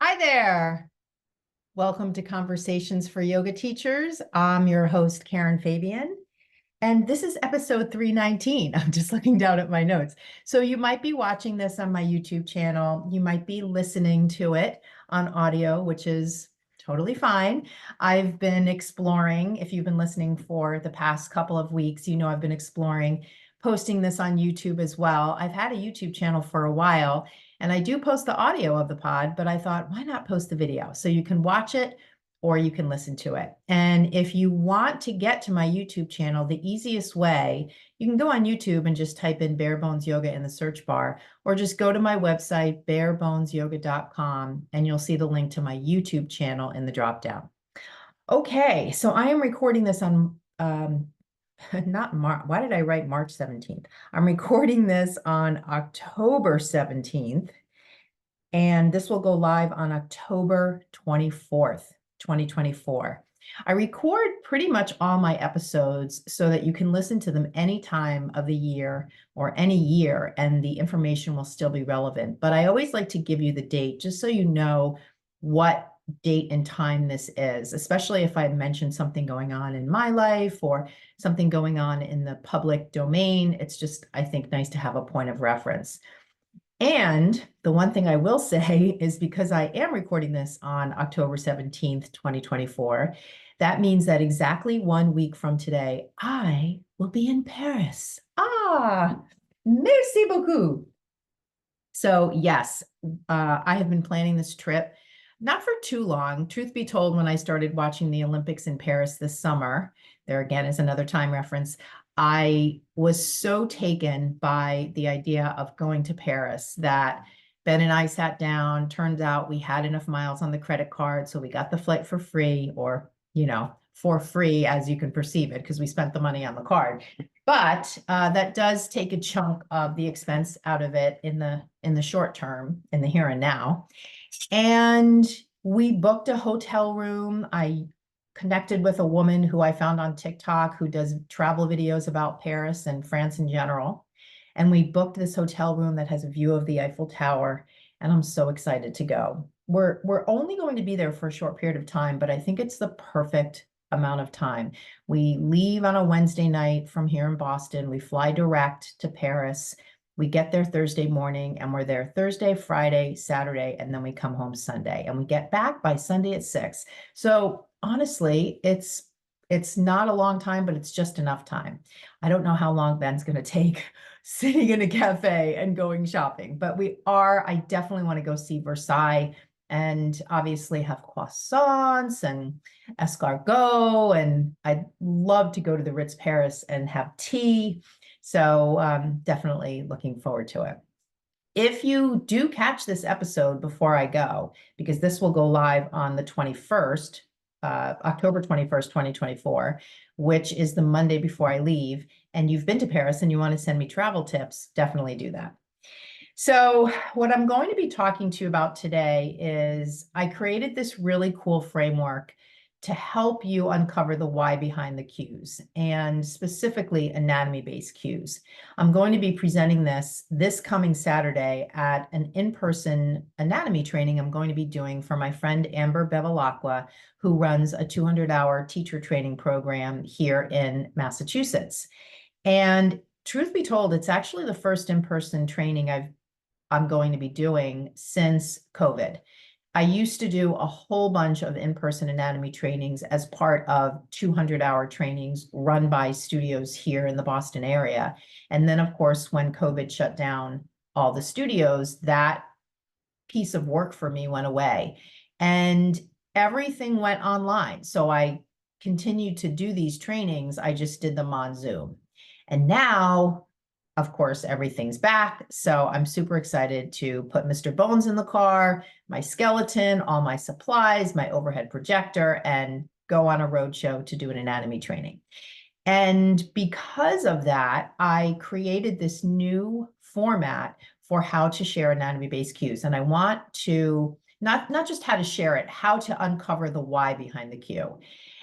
Hi there. Welcome to Conversations for Yoga Teachers. I'm your host, Karen Fabian, and this is episode 319. I'm just looking down at my notes. So you might be watching this on my YouTube channel. You might be listening to it on audio, which is totally fine. I've been exploring, if you've been listening for the past couple of weeks, you know I've been exploring posting this on YouTube as well. I've had a YouTube channel for a while, and I do post the audio of the pod, but I thought, why not post the video? So you can watch it or you can listen to it. And if you want to get to my YouTube channel, the easiest way, you can go on YouTube and just type in Bare Bones Yoga in the search bar, or just go to my website, barebonesyoga.com, and you'll see the link to my YouTube channel in the dropdown. Okay, so I am recording this on, not March. Why did I write March 17th? I'm recording this on October 17th, and this will go live on October 24th, 2024. I record pretty much all my episodes so that you can listen to them any time of the year or any year, and the information will still be relevant. But I always like to give you the date just so you know what date and time this is, especially if I mention something going on in my life or something going on in the public domain. It's just, I think, nice to have a point of reference. And the one thing I will say is, because I am recording this on October 17th, 2024, that means that exactly 1 week from today, I will be in Paris. Merci beaucoup. So yes, I have been planning this trip, not for too long. Truth be told, when I started watching the Olympics in Paris this summer, there again is another time reference, I was so taken by the idea of going to Paris that Ben and I sat down. Turns out we had enough miles on the credit card, so we got the flight for free, or, for free as you can perceive it, because we spent the money on the card. But that does take a chunk of the expense out of it in the short term, in the here and now. And we booked a hotel room. I connected with a woman who I found on TikTok who does travel videos about Paris and France in general. And we booked this hotel room that has a view of the Eiffel Tower. And I'm so excited to go. We're only going to be there for a short period of time, but I think it's the perfect amount of time. We leave on a Wednesday night from here in Boston. We fly direct to Paris. We get there Thursday morning, and we're there Thursday, Friday, Saturday, and then we come home Sunday, and we get back by Sunday at 6. So honestly, it's not a long time, but it's just enough time. I don't know how long Ben's going to take sitting in a cafe and going shopping, but I definitely want to go see Versailles and obviously have croissants and escargot. And I'd love to go to the Ritz Paris and have tea. So definitely looking forward to it. If you do catch this episode before I go, because this will go live on the 21st, October 21st, 2024, which is the Monday before I leave, and you've been to Paris and you want to send me travel tips, definitely do that. So what I'm going to be talking to you about today is, I created this really cool framework to help you uncover the why behind the cues, and specifically anatomy-based cues. I'm going to be presenting this coming Saturday at an in-person anatomy training I'm going to be doing for my friend Amber Bevilacqua, who runs a 200-hour teacher training program here in Massachusetts. And truth be told, it's actually the first in-person training I'm going to be doing since COVID. I used to do a whole bunch of in-person anatomy trainings as part of 200-hour trainings run by studios here in the Boston area. And then, of course, when COVID shut down all the studios, that piece of work for me went away and everything went online. So I continued to do these trainings. I just did them on Zoom. And now, of course, everything's back. So I'm super excited to put Mr. Bones in the car, my skeleton, all my supplies, my overhead projector, and go on a road show to do an anatomy training. And because of that, I created this new format for how to share anatomy-based cues. And I want to not just how to share it, how to uncover the why behind the cue.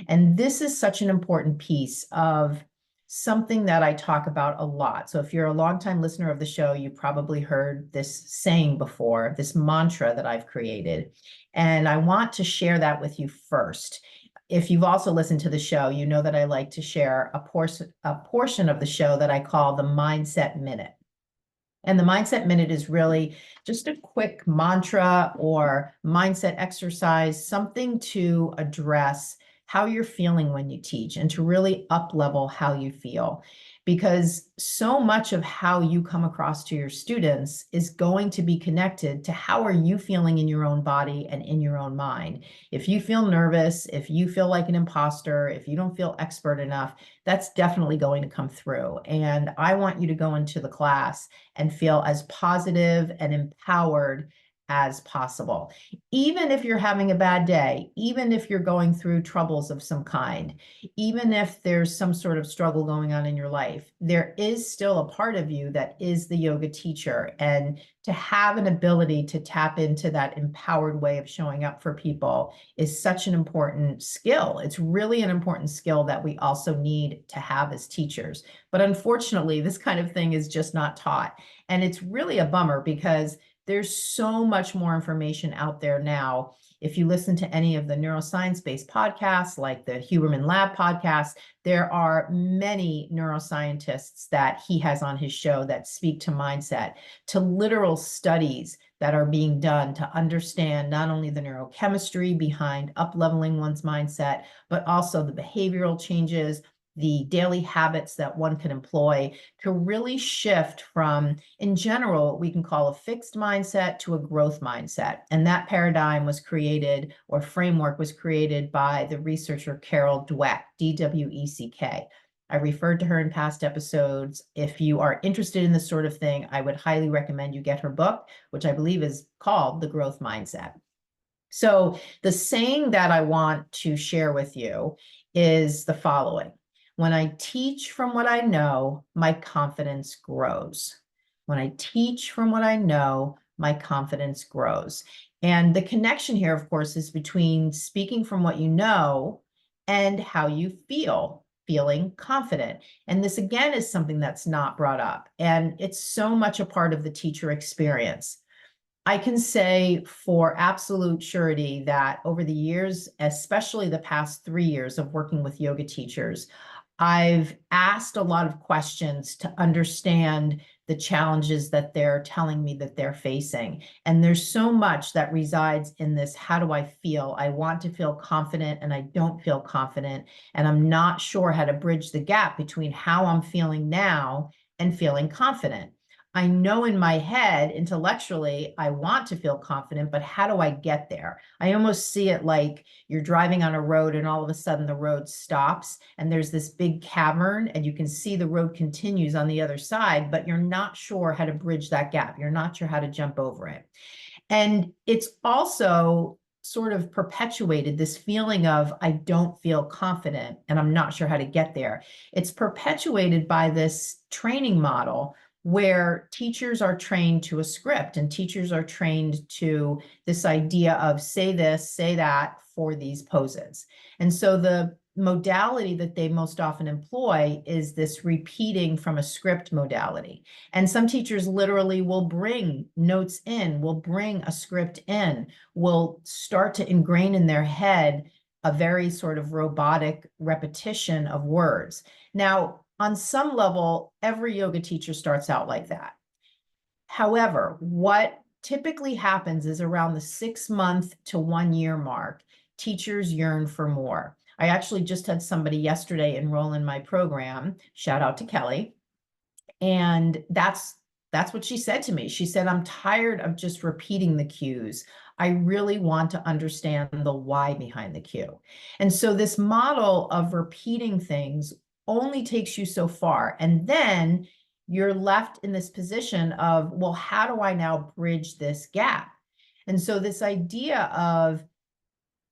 And this is such an important piece of something that I talk about a lot. So if you're a longtime listener of the show, you probably heard this saying before, this mantra that I've created. And I want to share that with you first. If you've also listened to the show, you know that I like to share a portion of the show that I call the Mindset Minute. And the Mindset Minute is really just a quick mantra or mindset exercise, something to address how you're feeling when you teach and to really up level how you feel. Because so much of how you come across to your students is going to be connected to how are you feeling in your own body and in your own mind. If you feel nervous, if you feel like an imposter, if you don't feel expert enough, that's definitely going to come through. And I want you to go into the class and feel as positive and empowered as possible. Even if you're having a bad day, even if you're going through troubles of some kind, even if there's some sort of struggle going on in your life, there is still a part of you that is the yoga teacher. And to have an ability to tap into that empowered way of showing up for people is such an important skill. It's really an important skill that we also need to have as teachers. But unfortunately, this kind of thing is just not taught. And it's really a bummer because there's so much more information out there now. If you listen to any of the neuroscience-based podcasts, like the Huberman Lab podcast, there are many neuroscientists that he has on his show that speak to mindset, to literal studies that are being done to understand not only the neurochemistry behind up-leveling one's mindset, but also the behavioral changes, the daily habits that one can employ to really shift from, in general, we can call a fixed mindset to a growth mindset. And that paradigm was created, or framework was created, by the researcher Carol Dweck, D-W-E-C-K. I referred to her in past episodes. If you are interested in this sort of thing, I would highly recommend you get her book, which I believe is called The Growth Mindset. So the saying that I want to share with you is the following: when I teach from what I know, my confidence grows. When I teach from what I know, my confidence grows. And the connection here, of course, is between speaking from what you know and how you feel, feeling confident. And this, again, is something that's not brought up. And it's so much a part of the teacher experience. I can say for absolute surety that over the years, especially the past 3 years of working with yoga teachers, I've asked a lot of questions to understand the challenges that they're telling me that they're facing. And there's so much that resides in this: how do I feel? I want to feel confident and I don't feel confident. And I'm not sure how to bridge the gap between how I'm feeling now and feeling confident. I know in my head, intellectually, I want to feel confident, but how do I get there? I almost see it like you're driving on a road and all of a sudden the road stops and there's this big cavern and you can see the road continues on the other side, but you're not sure how to bridge that gap. You're not sure how to jump over it. And it's also sort of perpetuated this feeling of I don't feel confident and I'm not sure how to get there. It's perpetuated by this training model where teachers are trained to a script and teachers are trained to this idea of say this, say that for these poses. And so the modality that they most often employ is this repeating from a script modality. And some teachers literally will bring notes in, will bring a script in, will start to ingrain in their head a very sort of robotic repetition of words. Now, on some level, every yoga teacher starts out like that. However, what typically happens is around the 6-month to 1 year mark, teachers yearn for more. I actually just had somebody yesterday enroll in my program. Shout out to Kelly. And that's what she said to me. She said, I'm tired of just repeating the cues. I really want to understand the why behind the cue. And so this model of repeating things only takes you so far. And then you're left in this position of, well, how do I now bridge this gap? And so this idea of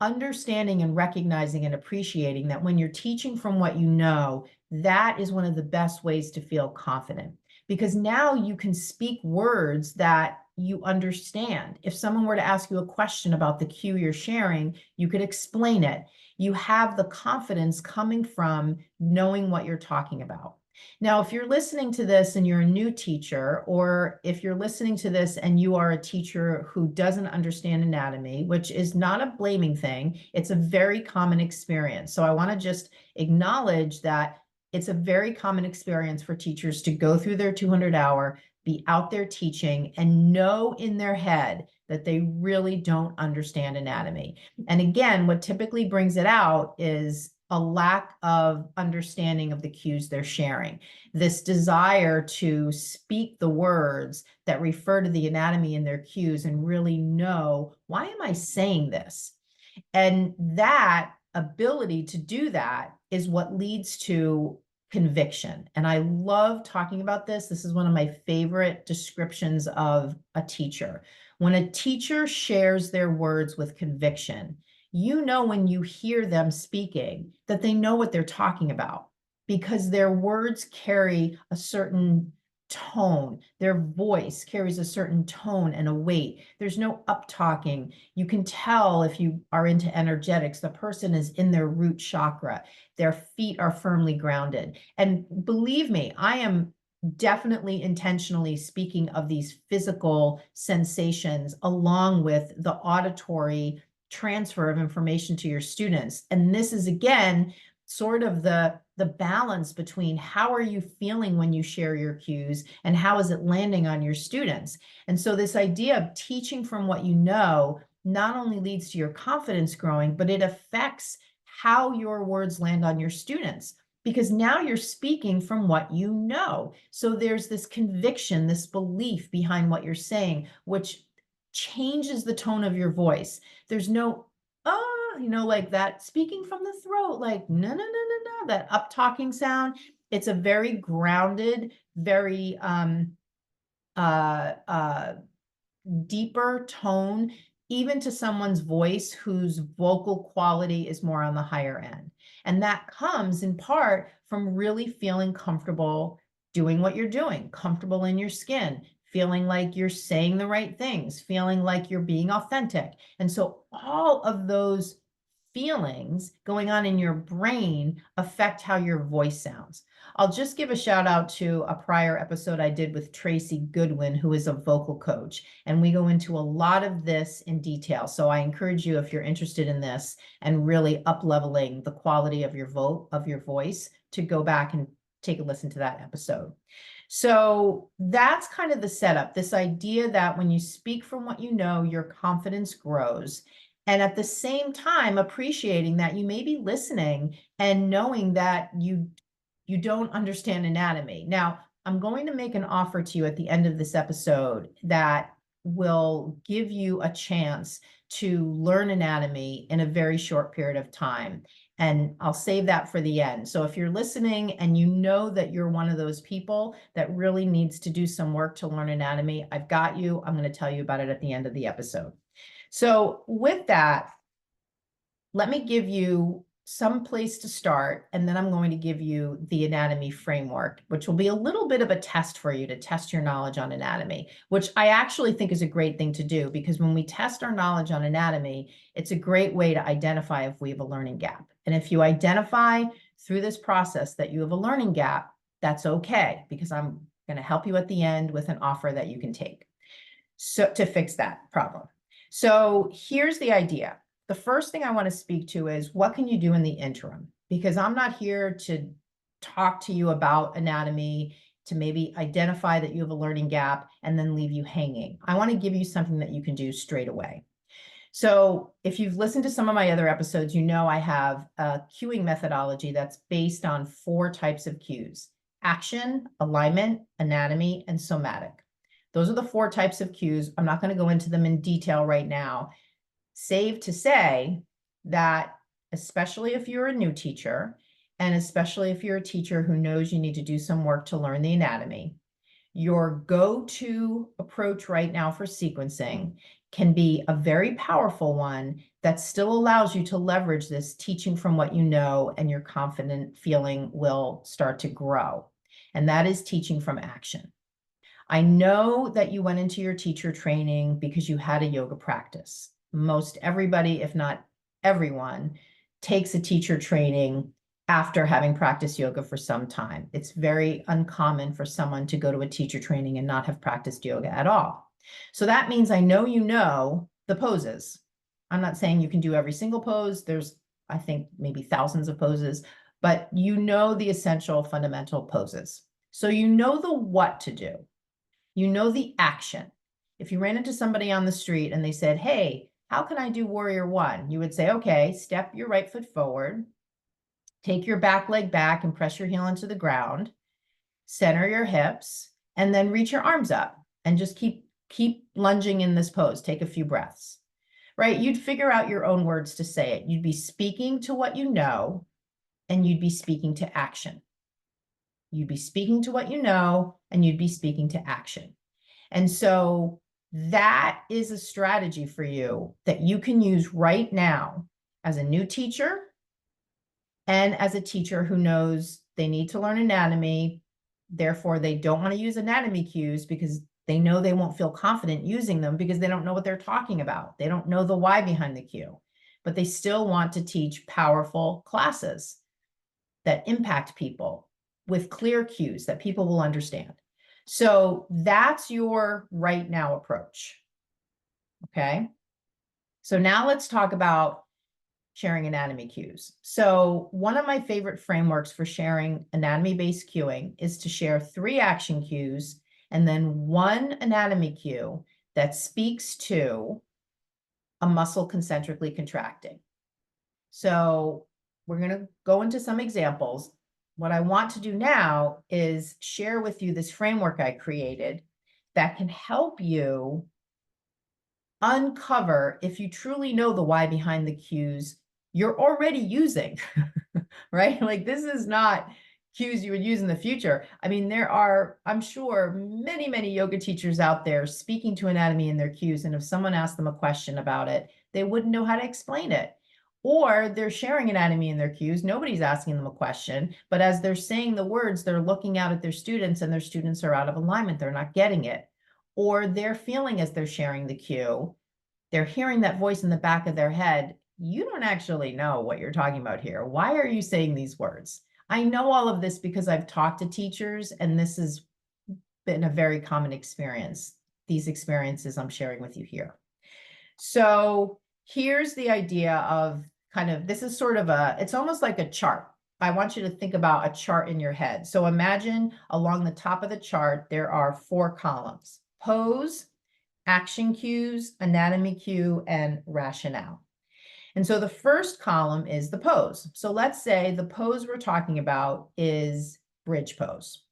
understanding and recognizing and appreciating that when you're teaching from what you know, that is one of the best ways to feel confident. Because now you can speak words that you understand. If someone were to ask you a question about the cue you're sharing, you could explain it. You have the confidence coming from knowing what you're talking about. Now, if you're listening to this and you're a new teacher, or if you're listening to this and you are a teacher who doesn't understand anatomy, which is not a blaming thing, it's a very common experience. So I want to just acknowledge that it's a very common experience for teachers to go through their 200-hour, be out there teaching, and know in their head that they really don't understand anatomy. And again, what typically brings it out is a lack of understanding of the cues they're sharing. This desire to speak the words that refer to the anatomy in their cues and really know, why am I saying this? And that ability to do that is what leads to conviction. And I love talking about this. This is one of my favorite descriptions of a teacher. When a teacher shares their words with conviction, you know when you hear them speaking that they know what they're talking about, because their words carry a certain tone. Their voice carries a certain tone and a weight. There's no up talking. You can tell, if you are into energetics, the person is in their root chakra. Their feet are firmly grounded. And believe me, I am definitely intentionally speaking of these physical sensations along with the auditory transfer of information to your students. And this is, again, sort of the balance between how are you feeling when you share your cues and how is it landing on your students. And so this idea of teaching from what you know not only leads to your confidence growing, but it affects how your words land on your students, because now you're speaking from what you know. So there's this conviction, this belief behind what you're saying, which changes the tone of your voice. There's no, like that speaking from the throat, like, no, no, no, no, no, that up talking sound. It's a very grounded, very deeper tone, even to someone's voice whose vocal quality is more on the higher end. And that comes in part from really feeling comfortable doing what you're doing, comfortable in your skin, feeling like you're saying the right things, feeling like you're being authentic. And so all of those feelings going on in your brain affect how your voice sounds. I'll just give a shout out to a prior episode I did with Tracy Goodwin, who is a vocal coach, and we go into a lot of this in detail. So I encourage you, if you're interested in this and really up-leveling the quality of your voice, to go back and take a listen to that episode. So that's kind of the setup, this idea that when you speak from what you know, your confidence grows. And at the same time, appreciating that you may be listening and knowing that you don't understand anatomy. Now, I'm going to make an offer to you at the end of this episode that will give you a chance to learn anatomy in a very short period of time. And I'll save that for the end. So if you're listening and you know that you're one of those people that really needs to do some work to learn anatomy, I've got you. I'm going to tell you about it at the end of the episode. So with that, let me give you some place to start, and then I'm going to give you the anatomy framework, which will be a little bit of a test for you to test your knowledge on anatomy, which I actually think is a great thing to do, because when we test our knowledge on anatomy, it's a great way to identify if we have a learning gap. And if you identify through this process that you have a learning gap, that's okay, because I'm going to help you at the end with an offer that you can take so to fix that problem. So here's the idea. The first thing I want to speak to is, what can you do in the interim? Because I'm not here to talk to you about anatomy to maybe identify that you have a learning gap and then leave you hanging. I want to give you something that you can do straight away. So if you've listened to some of my other episodes, you know I have a cueing methodology that's based on 4 types of cues: action, alignment, anatomy, and somatic. Those are the 4 types of cues. I'm not going to go into them in detail right now, save to say that, especially if you're a new teacher, and especially if you're a teacher who knows you need to do some work to learn the anatomy, your go-to approach right now for sequencing can be a very powerful one that still allows you to leverage this teaching from what you know, and your confident feeling will start to grow. And that is teaching from action. I know that you went into your teacher training because you had a yoga practice. Most everybody, if not everyone, takes a teacher training after having practiced yoga for some time. It's very uncommon for someone to go to a teacher training and not have practiced yoga at all. So that means I know you know the poses. I'm not saying you can do every single pose. There's, I think, maybe thousands of poses, but you know the essential fundamental poses. So you know the what to do. You know the action. If you ran into somebody on the street and they said, hey, how can I do warrior one? You would say, okay, step your right foot forward, take your back leg back and press your heel into the ground, center your hips, and then reach your arms up and just keep lunging in this pose. Take a few breaths, right? You'd figure out your own words to say it. You'd be speaking to what you know, and you'd be speaking to action. You'd be speaking to what you know, and you'd be speaking to action. And so that is a strategy for you that you can use right now as a new teacher and as a teacher who knows they need to learn anatomy. Therefore, they don't want to use anatomy cues because they know they won't feel confident using them because they don't know what they're talking about. They don't know the why behind the cue, but they still want to teach powerful classes that impact people with clear cues that people will understand. So that's your right now approach. Okay. So now let's talk about sharing anatomy cues. So one of my favorite frameworks for sharing anatomy-based cueing is to share 3 action cues and then 1 anatomy cue that speaks to a muscle concentrically contracting. So we're going to go into some examples. What I want to do now is share with you this framework I created that can help you uncover if you truly know the why behind the cues you're already using, right? Like this is not cues you would use in the future. I mean, there are, I'm sure, many, many yoga teachers out there speaking to anatomy in their cues. And if someone asked them a question about it, they wouldn't know how to explain it. Or they're sharing anatomy in their cues. Nobody's asking them a question, but as they're saying the words, they're looking out at their students and their students are out of alignment. They're not getting it. Or they're feeling as they're sharing the cue, they're hearing that voice in the back of their head. You don't actually know what you're talking about here. Why are you saying these words? I know all of this because I've talked to teachers, and this has been a very common experience. These experiences I'm sharing with you here. So here's the idea of kind of, this is sort of it's almost like a chart. I want you to think about a chart in your head. So imagine along the top of the chart, there are 4 columns: pose, action cues, anatomy cue, and rationale. And so the first column is the pose. So let's say the pose we're talking about is bridge pose.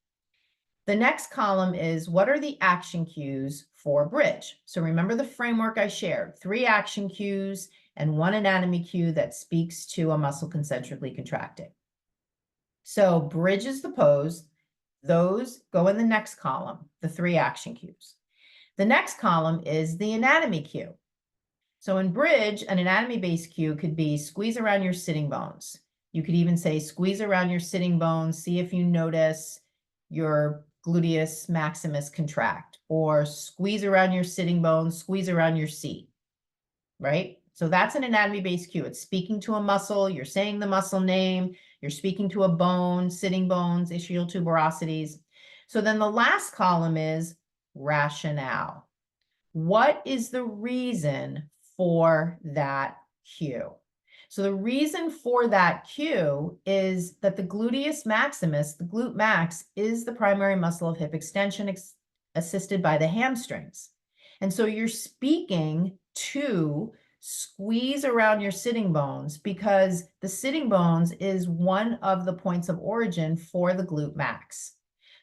The next column is what are the action cues for bridge? So remember the framework I shared: 3 action cues and 1 anatomy cue that speaks to a muscle concentrically contracting. So bridge is the pose. Those go in the next column, the 3 action cues. The next column is the anatomy cue. So in bridge, an anatomy-based cue could be squeeze around your sitting bones. You could even say squeeze around your sitting bones, see if you notice your gluteus maximus contract, or squeeze around your sitting bones, squeeze around your seat, right? So that's an anatomy-based cue. It's speaking to a muscle, you're saying the muscle name, you're speaking to a bone, sitting bones, ischial tuberosities. So then the last column is rationale. What is the reason for that cue? So the reason for that cue is that the gluteus maximus, the glute max, is the primary muscle of hip extension assisted by the hamstrings. And so you're speaking to squeeze around your sitting bones because the sitting bones is one of the points of origin for the glute max.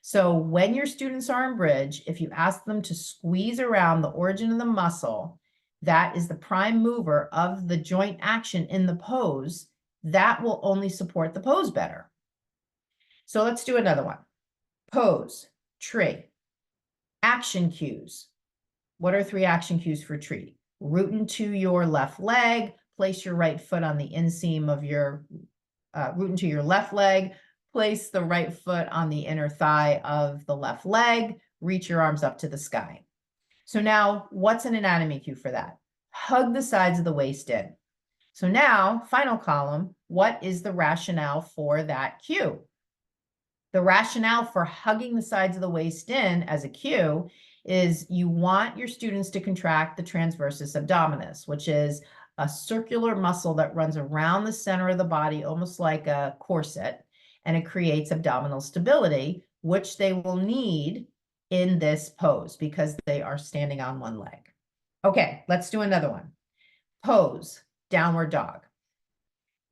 So when your students are in bridge, if you ask them to squeeze around the origin of the muscle, that is the prime mover of the joint action in the pose, that will only support the pose better. So let's do another one. Pose, tree. Action cues. What are 3 action cues for tree? Root into your left leg, place your right foot on the inseam of your, root into your left leg, place the right foot on the inner thigh of the left leg, reach your arms up to the sky. So now what's an anatomy cue for that? Hug the sides of the waist in. So now, final column, what is the rationale for that cue? The rationale for hugging the sides of the waist in as a cue is you want your students to contract the transversus abdominis, which is a circular muscle that runs around the center of the body, almost like a corset, and it creates abdominal stability, which they will need in this pose because they are standing on one leg. Okay, let's do another one. Pose, downward dog.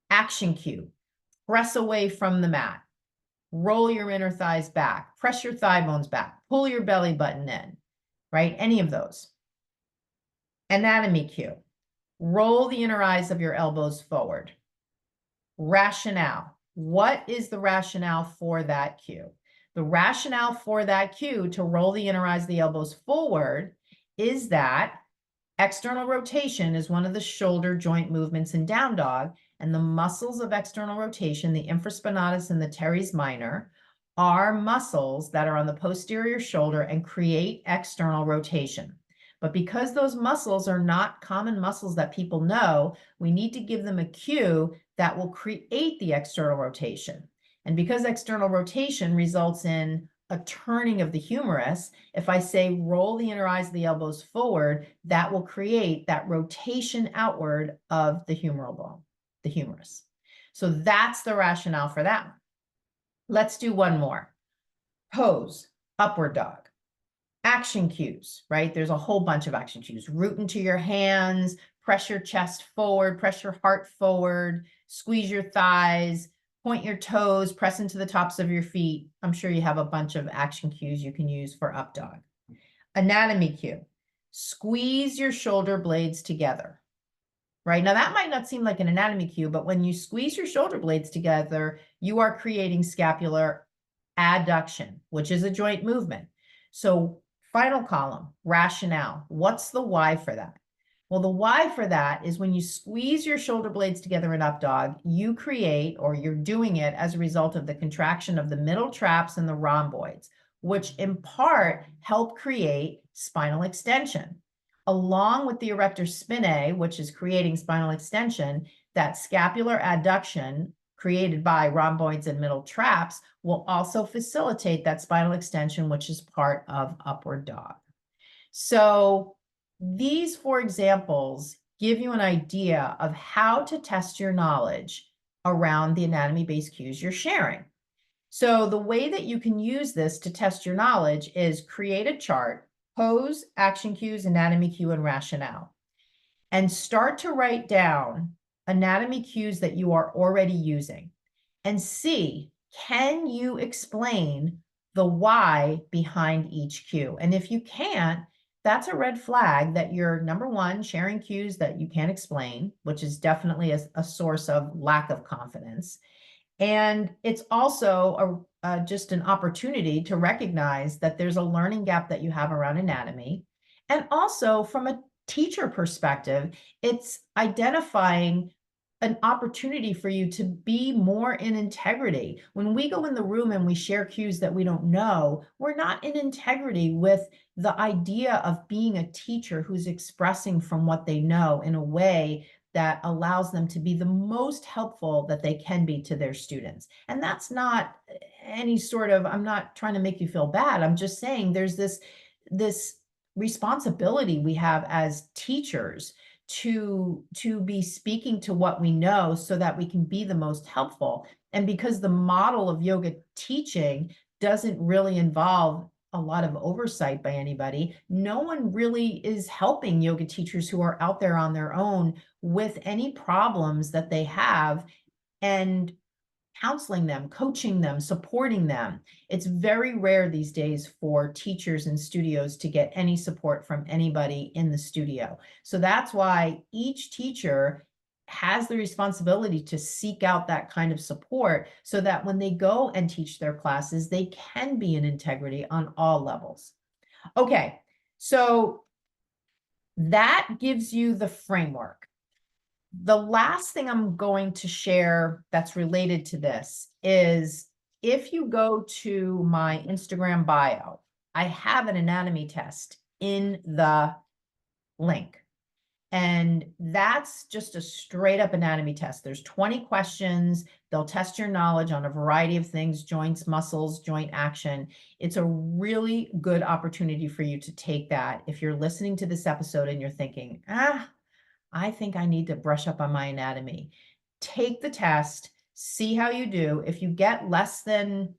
Action cue, press away from the mat. Roll your inner thighs back, press your thigh bones back, pull your belly button in, right? Any of those. Anatomy cue, roll the inner eyes of your elbows forward. Rationale, what is the rationale for that cue? The rationale for that cue to roll the inner eyes of the elbows forward is that external rotation is one of the shoulder joint movements in down dog, and the muscles of external rotation, the infraspinatus and the teres minor, are muscles that are on the posterior shoulder and create external rotation. But because those muscles are not common muscles that people know, we need to give them a cue that will create the external rotation. And because external rotation results in a turning of the humerus, if I say roll the inner eyes of the elbows forward, that will create that rotation outward of the humeral bone, the humerus. So that's the rationale for that one. Let's do one more. Pose, upward dog. Action cues, right? There's a whole bunch of action cues. Root into your hands, press your chest forward, press your heart forward, squeeze your thighs, point your toes, press into the tops of your feet. I'm sure you have a bunch of action cues you can use for up dog. Anatomy cue, squeeze your shoulder blades together, right? Now that might not seem like an anatomy cue, but when you squeeze your shoulder blades together, you are creating scapular adduction, which is a joint movement. So final column, rationale. What's the why for that? Well, the why for that is when you squeeze your shoulder blades together in up dog, you create, or you're doing it as a result of the contraction of the middle traps and the rhomboids, which in part help create spinal extension. Along with the erector spinae, which is creating spinal extension, that scapular adduction created by rhomboids and middle traps will also facilitate that spinal extension, which is part of upward dog. So these 4 examples give you an idea of how to test your knowledge around the anatomy-based cues you're sharing. So the way that you can use this to test your knowledge is create a chart, pose, action cues, anatomy cue, and rationale, and start to write down anatomy cues that you are already using and see, can you explain the why behind each cue? And if you can't, that's a red flag that you're, number one, sharing cues that you can't explain, which is definitely a source of lack of confidence. And it's also just an opportunity to recognize that there's a learning gap that you have around anatomy. And also from a teacher perspective, it's identifying an opportunity for you to be more in integrity. When we go in the room and we share cues that we don't know, we're not in integrity with the idea of being a teacher who's expressing from what they know in a way that allows them to be the most helpful that they can be to their students. And that's not any sort of, I'm not trying to make you feel bad. I'm just saying there's this responsibility we have as teachers to be speaking to what we know so that we can be the most helpful. And because the model of yoga teaching doesn't really involve a lot of oversight by anybody, no one really is helping yoga teachers who are out there on their own with any problems that they have and counseling them, coaching them, supporting them. It's very rare these days for teachers and studios to get any support from anybody in the studio. So that's why each teacher has the responsibility to seek out that kind of support so that when they go and teach their classes, they can be in integrity on all levels. Okay, so that gives you the framework. The last thing I'm going to share that's related to this is if you go to my Instagram bio, I have an anatomy test in the link. And that's just a straight up anatomy test. There's 20 questions. They'll test your knowledge on a variety of things, joints, muscles, joint action. It's a really good opportunity for you to take that. If you're listening to this episode and you're thinking, I think I need to brush up on my anatomy, take the test, see how you do. If you get less than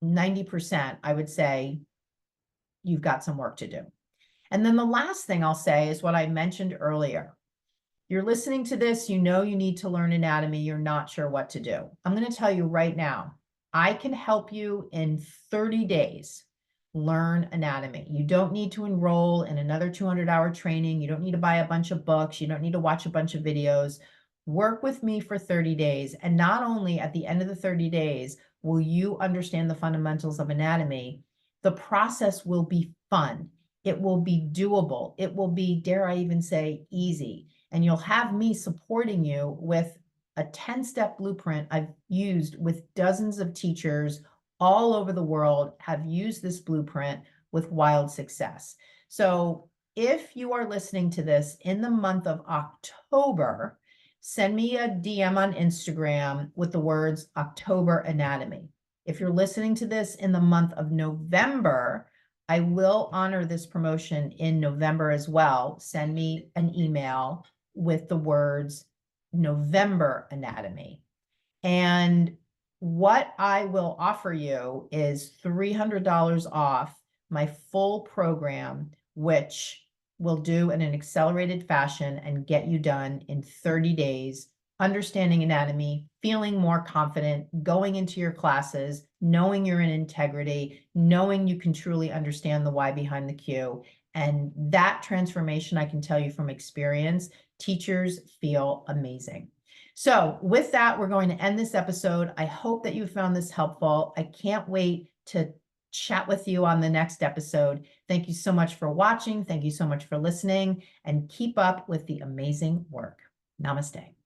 90%, I would say you've got some work to do. And then the last thing I'll say is what I mentioned earlier. You're listening to this, you know you need to learn anatomy, you're not sure what to do. I'm going to tell you right now, I can help you in 30 days learn anatomy. You don't need to enroll in another 200-hour training. You don't need to buy a bunch of books. You don't need to watch a bunch of videos. Work with me for 30 days. And not only at the end of the 30 days will you understand the fundamentals of anatomy, the process will be fun. It will be doable. It will be, dare I even say, easy. And you'll have me supporting you with a 10-step blueprint I've used with dozens of teachers all over the world have used this blueprint with wild success. So if you are listening to this in the month of October, send me a DM on Instagram with the words October Anatomy. If you're listening to this in the month of November, I will honor this promotion in November as well. Send me an email with the words November Anatomy. And what I will offer you is $300 off my full program, which will do in an accelerated fashion and get you done in 30 days, understanding anatomy, feeling more confident, going into your classes, knowing you're in integrity, knowing you can truly understand the why behind the Q. And that transformation, I can tell you from experience, teachers feel amazing. So with that, we're going to end this episode. I hope that you found this helpful. I can't wait to chat with you on the next episode. Thank you so much for watching. Thank you so much for listening, and keep up with the amazing work. Namaste.